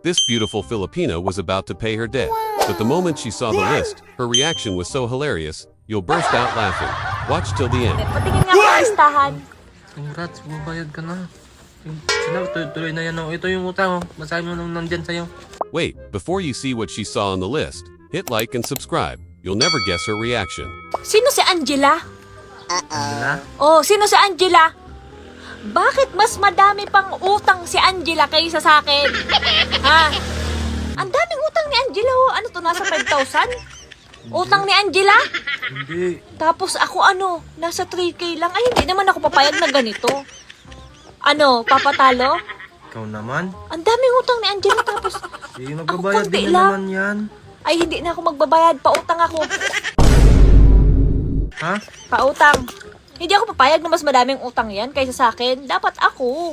This beautiful Filipino was about to pay her debt. But the moment she saw the list, her reaction was so hilarious, you'll burst out laughing. Watch till the end. Patingin nga po ang listahan. Congrats, bubayad ka na. Sige, tuloy na yan. Oh. Ito yung utang. Oh. Basahin mo nung nandyan sa'yo. Wait, before you see what she saw on the list, hit like and subscribe. You'll never guess her reaction. Sino si Angela? Angela? Oh, sino si Angela? Bakit mas madami pang utang si Angela kaysa sa akin? Ha? Ang daming utang ni Angela. Oh. Ano to, nasa 5,000? Utang ni Angela? Hindi. Tapos ako nasa 3K lang. Ay, hindi naman ako papayag na ganito. Ano, papatalo? Ikaw naman? Ang daming utang ni Angela tapos Sige, ako magbabayad konti din na lang. naman yan. Ay, hindi na ako magbabayad. Pautang ako. Ha? Pautang. Hindi ako papayag na mas madaming utang yan kaysa sa akin. Dapat ako.